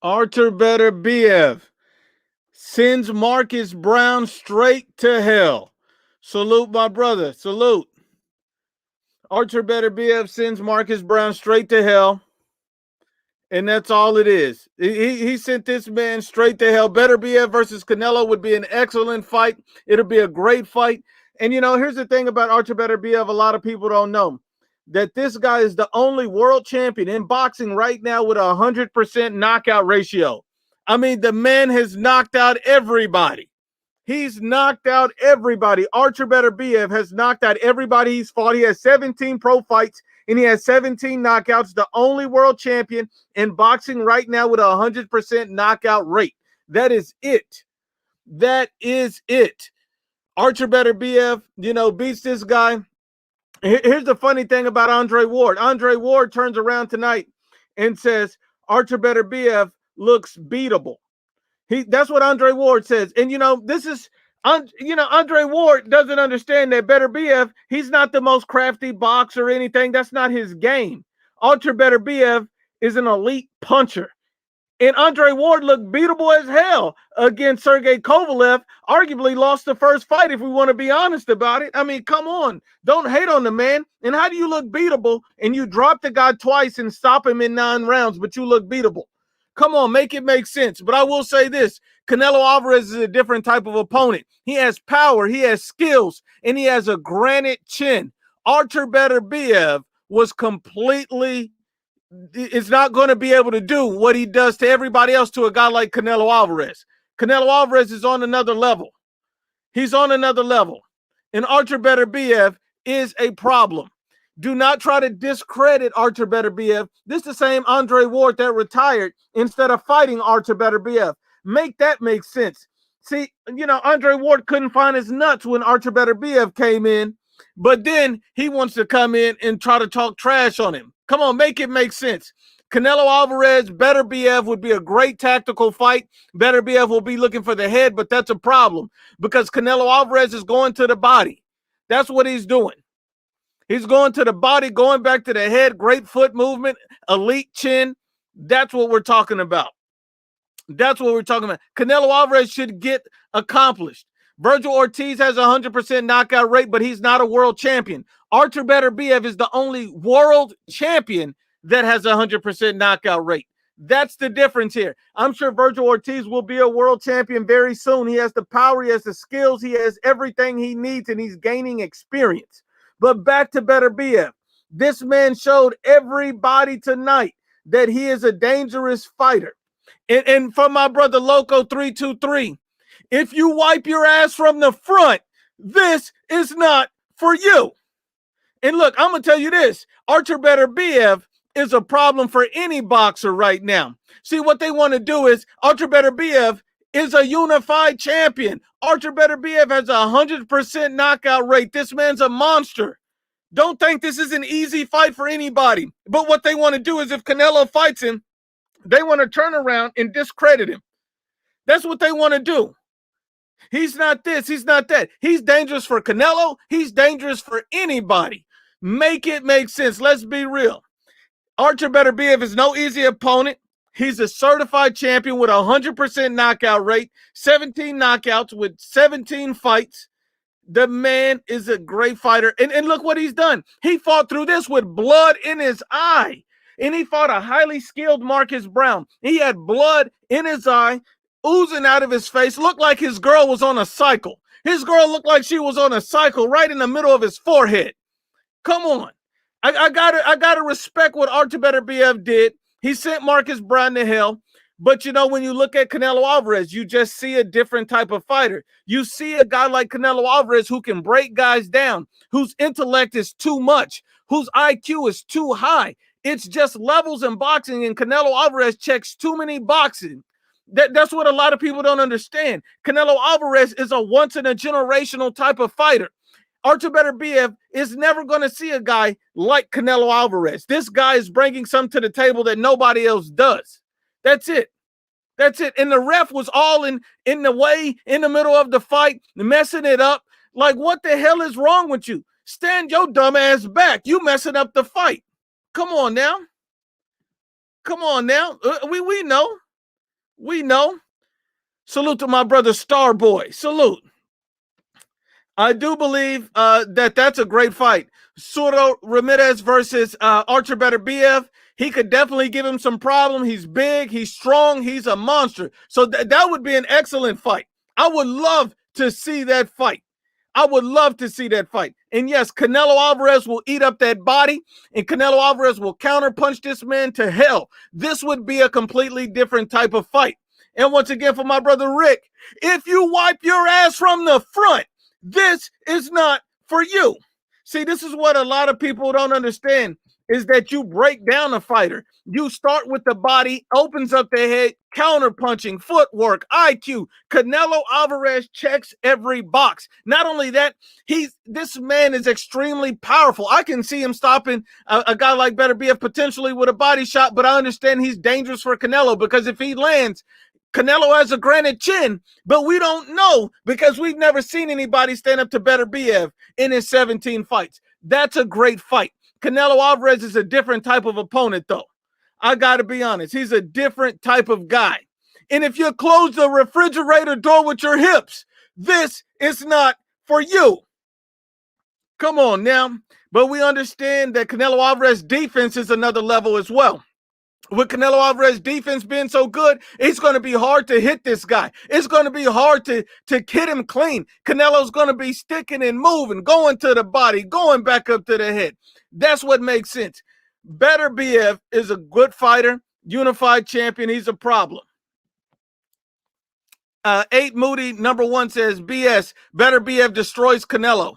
Artur Beterbiev sends Marcus Brown straight to hell. Salute, my brother. Salute. Artur Beterbiev sends Marcus Brown straight to hell. And that's all it is. He sent this man straight to hell. Beterbiev versus Canelo would be an excellent fight. It'll be a great fight. And, here's the thing about Artur Beterbiev a lot of people don't know. That this guy is the only world champion in boxing right now with a 100% knockout ratio. I mean, the man has knocked out everybody. He's knocked out everybody. Artur Beterbiev has knocked out everybody he's fought. He has 17 pro fights, and he has 17 knockouts. The only world champion in boxing right now with a 100% knockout rate. That is it. That is it. Artur Beterbiev, beats this guy. Here's the funny thing about Andre Ward. Andre Ward turns around tonight and says, Artur Beterbiev looks beatable. That's what Andre Ward says. And, Andre Ward doesn't understand that Beterbiev, he's not the most crafty boxer or anything. That's not his game. Artur Beterbiev is an elite puncher. And Andre Ward looked beatable as hell against Sergey Kovalev. Arguably lost the first fight, if we want to be honest about it. I mean, come on. Don't hate on the man. And how do you look beatable and you drop the guy twice and stop him in 9 rounds, but you look beatable? Come on, make it make sense. But I will say this. Canelo Alvarez is a different type of opponent. He has power, he has skills, and he has a granite chin. Artur Beterbiev was completely... is not going to be able to do what he does to everybody else to a guy like Canelo Alvarez. Canelo Alvarez is on another level. He's on another level. And Artur Beterbiev is a problem. Do not try to discredit Artur Beterbiev. This is the same Andre Ward that retired instead of fighting Artur Beterbiev. Make that make sense. See, Andre Ward couldn't find his nuts when Artur Beterbiev came in, but then he wants to come in and try to talk trash on him. Come on, make it make sense. Canelo Alvarez, Beterbiev would be a great tactical fight. Beterbiev will be looking for the head, but that's a problem because Canelo Alvarez is going to the body. That's what he's doing. He's going to the body, going back to the head, great foot movement, elite chin. That's what we're talking about. That's what we're talking about. Canelo Alvarez should get accomplished. Virgil Ortiz has a 100% knockout rate, but he's not a world champion. Artur Beterbiev is the only world champion that has a 100% knockout rate. That's the difference here. I'm sure Virgil Ortiz will be a world champion very soon. He has the power, he has the skills, he has everything he needs, and he's gaining experience. But back to Beterbiev. This man showed everybody tonight that he is a dangerous fighter. And for my brother Loco 323, if you wipe your ass from the front, this is not for you. And look, I'm going to tell you this. Artur Beterbiev is a problem for any boxer right now. See, what they want to do is Artur Beterbiev is a unified champion. Artur Beterbiev has a 100% knockout rate. This man's a monster. Don't think this is an easy fight for anybody. But what they want to do is if Canelo fights him, they want to turn around and discredit him. That's what they want to do. He's not this, he's not that. He's dangerous for Canelo. He's dangerous for anybody. Make it make sense. Let's be real. Artur Beterbiev is no easy opponent. He's a certified champion with a 100% knockout rate, 17 knockouts with 17 fights. The man is a great fighter. And look what he's done. He fought through this with blood in his eye. And he fought a highly skilled Marcus Brown. He had blood in his eye, oozing out of his face. Looked like his girl was on a cycle. His girl looked like she was on a cycle right in the middle of his forehead. Come on. I gotta respect what Artur Beterbiev did. He sent Marcus Brown to hell. But, when you look at Canelo Alvarez, you just see a different type of fighter. You see a guy like Canelo Alvarez who can break guys down, whose intellect is too much, whose IQ is too high. It's just levels in boxing, and Canelo Alvarez checks too many boxes. That's what a lot of people don't understand. Canelo Alvarez is a once-in-a-generational type of fighter. Artur Beterbiev is never going to see a guy like Canelo Alvarez. This guy is bringing something to the table that nobody else does. That's it. That's it. And the ref was all in the way, in the middle of the fight, messing it up. Like, what the hell is wrong with you? Stand your dumb ass back. You messing up the fight. Come on now. Come on now. We know. We know. Salute to my brother Starboy. Salute. I do believe that's a great fight. Suro Ramirez versus Artur Beterbiev. He could definitely give him some problem. He's big, he's strong, he's a monster. So that would be an excellent fight. I would love to see that fight. I would love to see that fight. And yes, Canelo Alvarez will eat up that body, and Canelo Alvarez will counterpunch this man to hell. This would be a completely different type of fight. And once again, for my brother Rick, if you wipe your ass from the front, this is not for you. See, this is what a lot of people don't understand, is that you break down a fighter. You start with the body, opens up the head, counterpunching, footwork, IQ. Canelo Alvarez checks every box. Not only that, this man is extremely powerful. I can see him stopping a guy like Beterbiev potentially with a body shot, but I understand he's dangerous for Canelo, because if he lands, Canelo has a granite chin, but we don't know because we've never seen anybody stand up to Beterbiev in his 17 fights. That's a great fight. Canelo Alvarez is a different type of opponent, though. I got to be honest. He's a different type of guy. And if you close the refrigerator door with your hips, this is not for you. Come on now. But we understand that Canelo Alvarez defense is another level as well. With Canelo Alvarez defense being so good, it's going to be hard to hit this guy. It's going to be hard to hit him clean. Canelo's going to be sticking and moving, going to the body, going back up to the head. That's what makes sense. Beterbiev is a good fighter, unified champion. He's a problem. 8 Moody, number 1 says, BS, Beterbiev destroys Canelo.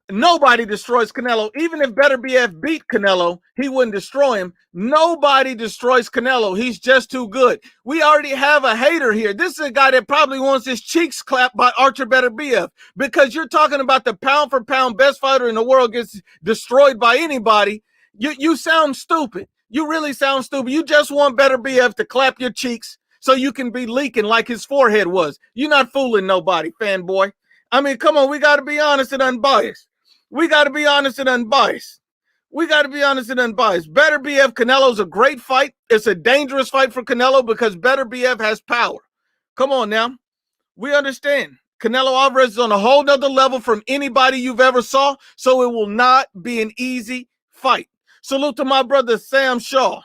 Nobody destroys Canelo. Even if Beterbiev beat Canelo, he wouldn't destroy him. Nobody destroys Canelo. He's just too good. We already have a hater here. This is a guy that probably wants his cheeks clapped by Artur Beterbiev, because you're talking about the pound for pound best fighter in the world gets destroyed by anybody. You sound stupid. You really sound stupid. You just want Beterbiev to clap your cheeks so you can be leaking like his forehead was. You're not fooling nobody, fanboy. I mean, come on. We got to be honest and unbiased. We got to be honest and unbiased. Beterbiev Canelo's a great fight. It's a dangerous fight for Canelo because Beterbiev has power. Come on now. We understand. Canelo Alvarez is on a whole nother level from anybody you've ever saw, so it will not be an easy fight. Salute to my brother Sam Shaw.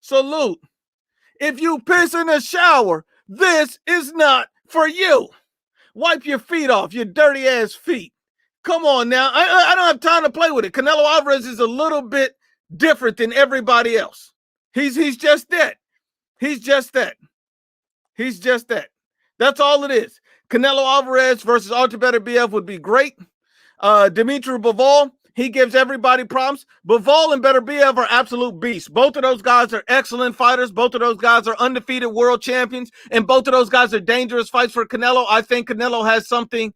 Salute. If you piss in the shower, this is not for you. Wipe your feet off, your dirty ass feet. Come on now. I don't have time to play with it. Canelo Alvarez is a little bit different than everybody else. He's just that. He's just that. That's all it is. Canelo Alvarez versus Artur Beterbiev would be great. Dimitri Bivol, he gives everybody problems. Bivol and Beterbiev are absolute beasts. Both of those guys are excellent fighters. Both of those guys are undefeated world champions. And both of those guys are dangerous fights for Canelo. I think Canelo has something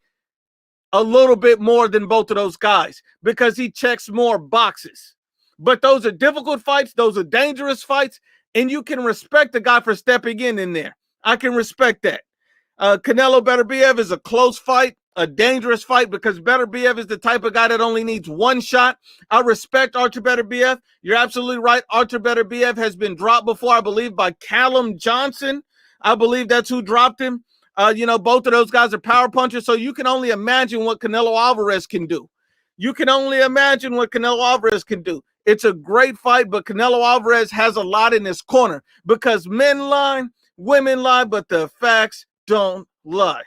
a little bit more than both of those guys because he checks more boxes. But those are difficult fights. Those are dangerous fights. And you can respect the guy for stepping in there. I can respect that. Canelo Beterbiev is a close fight, a dangerous fight, because Beterbiev is the type of guy that only needs one shot. I respect Artur Beterbiev. You're absolutely right. Artur Beterbiev has been dropped before, I believe, by Callum Johnson. I believe that's who dropped him. Both of those guys are power punchers, so you can only imagine what Canelo Alvarez can do. It's a great fight, but Canelo Alvarez has a lot in his corner because men lie, women lie, but the facts don't lie.